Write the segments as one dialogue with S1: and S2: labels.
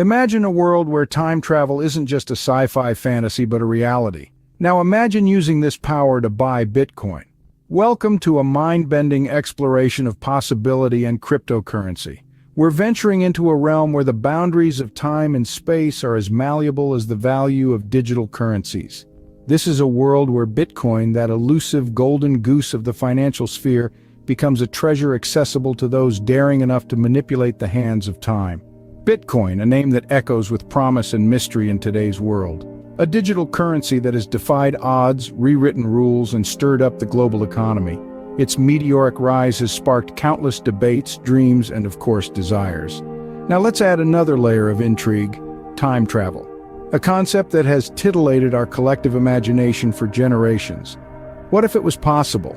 S1: Imagine a world where time travel isn't just a sci-fi fantasy but a reality. Now imagine using this power to buy Bitcoin. Welcome to a mind-bending exploration of possibility and cryptocurrency. We're venturing into a realm where the boundaries of time and space are as malleable as the value of digital currencies. This is a world where Bitcoin, that elusive golden goose of the financial sphere, becomes a treasure accessible to those daring enough to manipulate the hands of time. Bitcoin, a name that echoes with promise and mystery in today's world. A digital currency that has defied odds, rewritten rules, and stirred up the global economy. Its meteoric rise has sparked countless debates, dreams, and of course desires. Now let's add another layer of intrigue: time travel. A concept that has titillated our collective imagination for generations. What if it was possible?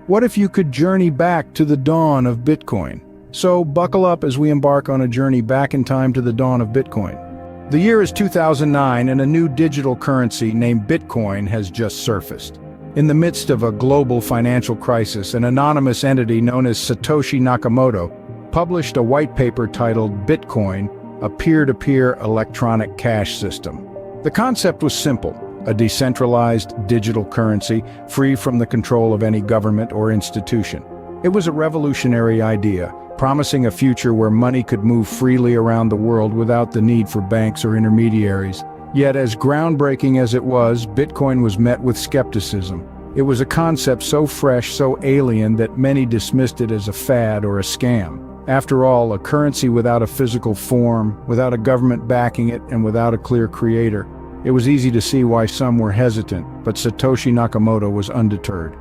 S1: What if you could journey back to the dawn of Bitcoin? So buckle up as we embark on a journey back in time to the dawn of Bitcoin. The year is 2009 and a new digital currency named Bitcoin has just surfaced. In the midst of a global financial crisis, an anonymous entity known as Satoshi Nakamoto published a white paper titled Bitcoin, a peer-to-peer electronic cash system. The concept was simple: a decentralized digital currency free from the control of any government or institution. It was a revolutionary idea, promising a future where money could move freely around the world without the need for banks or intermediaries. Yet as groundbreaking as it was, Bitcoin was met with skepticism. It was a concept so fresh, so alien, that many dismissed it as a fad or a scam. After all, a currency without a physical form, without a government backing it, and without a clear creator. It was easy to see why some were hesitant, but Satoshi Nakamoto was undeterred.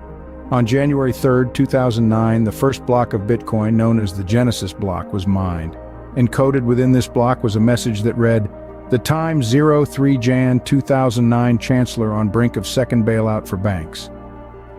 S1: On January 3, 2009, the first block of Bitcoin, known as the Genesis block, was mined. Encoded within this block was a message that read, "The time 03 Jan 2009 Chancellor on brink of second bailout for banks."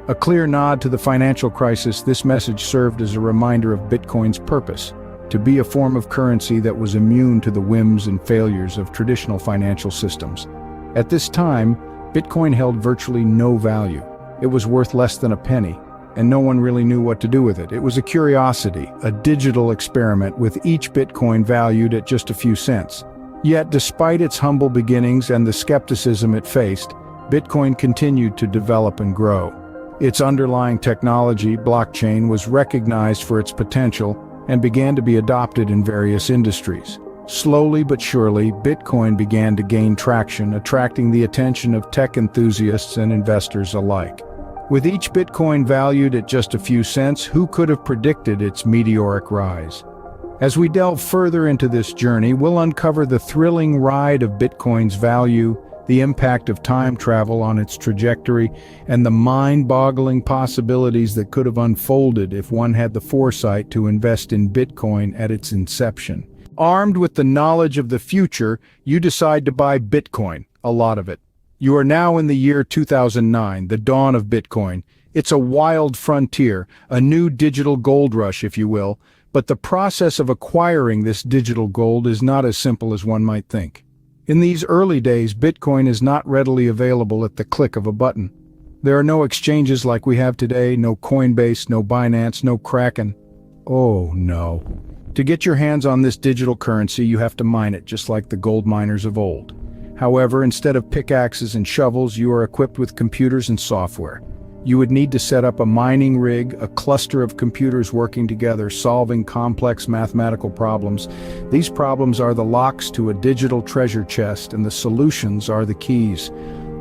S1: A clear nod to the financial crisis, this message served as a reminder of Bitcoin's purpose: to be a form of currency that was immune to the whims and failures of traditional financial systems. At this time, Bitcoin held virtually no value. It was worth less than a penny, and no one really knew what to do with it. It was a curiosity, a digital experiment, with each Bitcoin valued at just a few cents. Yet, despite its humble beginnings and the skepticism it faced, Bitcoin continued to develop and grow. Its underlying technology, blockchain, was recognized for its potential and began to be adopted in various industries. Slowly but surely, Bitcoin began to gain traction, attracting the attention of tech enthusiasts and investors alike. With each Bitcoin valued at just a few cents, who could have predicted its meteoric rise? As we delve further into this journey, we'll uncover the thrilling ride of Bitcoin's value, the impact of time travel on its trajectory, and the mind-boggling possibilities that could have unfolded if one had the foresight to invest in Bitcoin at its inception. Armed with the knowledge of the future, you decide to buy Bitcoin, a lot of it. You are now in the year 2009, the dawn of Bitcoin. It's a wild frontier, a new digital gold rush, if you will, but the process of acquiring this digital gold is not as simple as one might think. In these early days, Bitcoin is not readily available at the click of a button. There are no exchanges like we have today, no Coinbase, no Binance, no Kraken. Oh no. To get your hands on this digital currency, you have to mine it, just like the gold miners of old. However, instead of pickaxes and shovels, you are equipped with computers and software. You would need to set up a mining rig, a cluster of computers working together, solving complex mathematical problems. These problems are the locks to a digital treasure chest, and the solutions are the keys.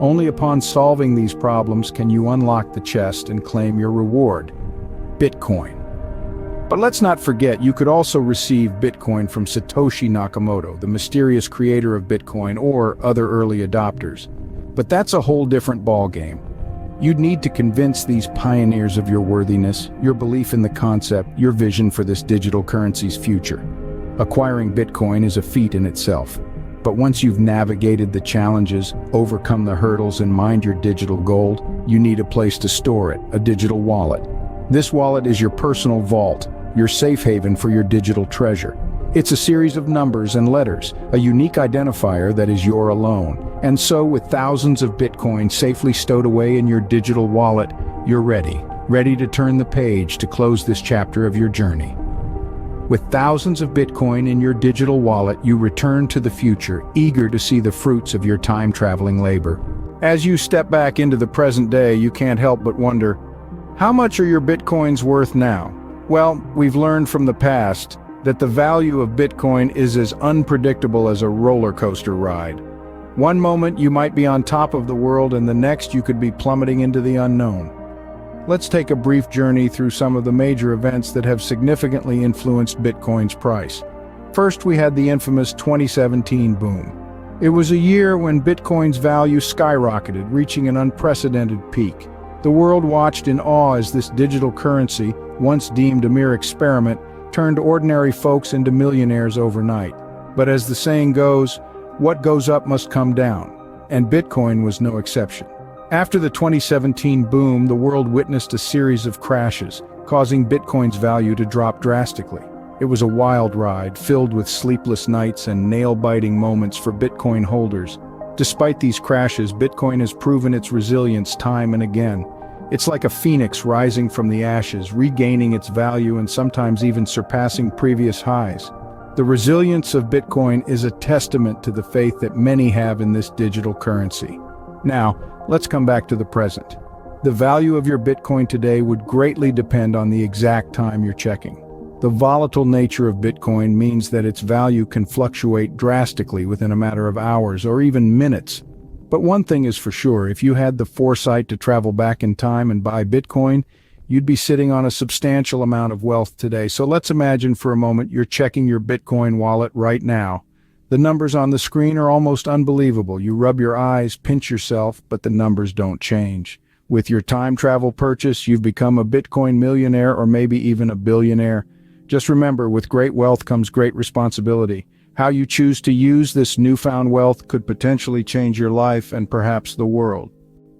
S1: Only upon solving these problems can you unlock the chest and claim your reward: Bitcoin. But let's not forget, you could also receive Bitcoin from Satoshi Nakamoto, the mysterious creator of Bitcoin, or other early adopters. But that's a whole different ballgame. You'd need to convince these pioneers of your worthiness, your belief in the concept, your vision for this digital currency's future. Acquiring Bitcoin is a feat in itself. But once you've navigated the challenges, overcome the hurdles, and mined your digital gold, you need a place to store it, a digital wallet. This wallet is your personal vault, your safe haven for your digital treasure. It's a series of numbers and letters, a unique identifier that is your alone. And so, with thousands of Bitcoin safely stowed away in your digital wallet, you're ready to turn the page to close this chapter of your journey. With thousands of Bitcoin in your digital wallet, you return to the future, eager to see the fruits of your time-traveling labor. As you step back into the present day, you can't help but wonder, how much are your Bitcoins worth now? Well, we've learned from the past that the value of Bitcoin is as unpredictable as a roller coaster ride. One moment you might be on top of the world, and the next you could be plummeting into the unknown. Let's take a brief journey through some of the major events that have significantly influenced Bitcoin's price. First, we had the infamous 2017 boom. It was a year when Bitcoin's value skyrocketed, reaching an unprecedented peak. The world watched in awe as this digital currency, once deemed a mere experiment, turned ordinary folks into millionaires overnight. But as the saying goes, what goes up must come down, and Bitcoin was no exception. After the 2017 boom, the world witnessed a series of crashes, causing Bitcoin's value to drop drastically. It was a wild ride, filled with sleepless nights and nail-biting moments for Bitcoin holders. Despite these crashes, Bitcoin has proven its resilience time and again. It's like a phoenix rising from the ashes, regaining its value and sometimes even surpassing previous highs. The resilience of Bitcoin is a testament to the faith that many have in this digital currency. Now, let's come back to the present. The value of your Bitcoin today would greatly depend on the exact time you're checking. The volatile nature of Bitcoin means that its value can fluctuate drastically within a matter of hours or even minutes. But one thing is for sure, if you had the foresight to travel back in time and buy Bitcoin, you'd be sitting on a substantial amount of wealth today. So let's imagine for a moment you're checking your Bitcoin wallet right now. The numbers on the screen are almost unbelievable. You rub your eyes, pinch yourself, but the numbers don't change. With your time travel purchase, you've become a Bitcoin millionaire or maybe even a billionaire. Just remember, with great wealth comes great responsibility. How you choose to use this newfound wealth could potentially change your life and perhaps the world.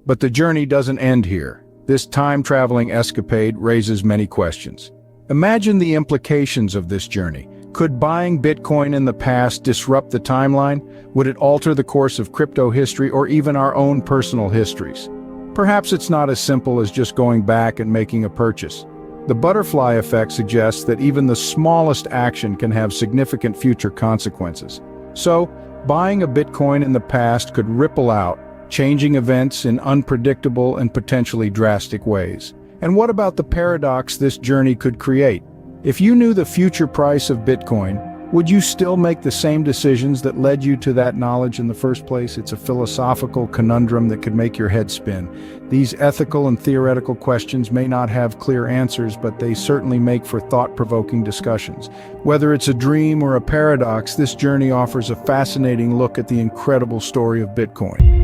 S1: But the journey doesn't end here. This time-traveling escapade raises many questions. Imagine the implications of this journey. Could buying Bitcoin in the past disrupt the timeline? Would it alter the course of crypto history or even our own personal histories? Perhaps it's not as simple as just going back and making a purchase. The butterfly effect suggests that even the smallest action can have significant future consequences. So, buying a Bitcoin in the past could ripple out, changing events in unpredictable and potentially drastic ways. And what about the paradox this journey could create? If you knew the future price of Bitcoin, would you still make the same decisions that led you to that knowledge in the first place? It's a philosophical conundrum that could make your head spin. These ethical and theoretical questions may not have clear answers, but they certainly make for thought-provoking discussions. Whether it's a dream or a paradox, this journey offers a fascinating look at the incredible story of Bitcoin.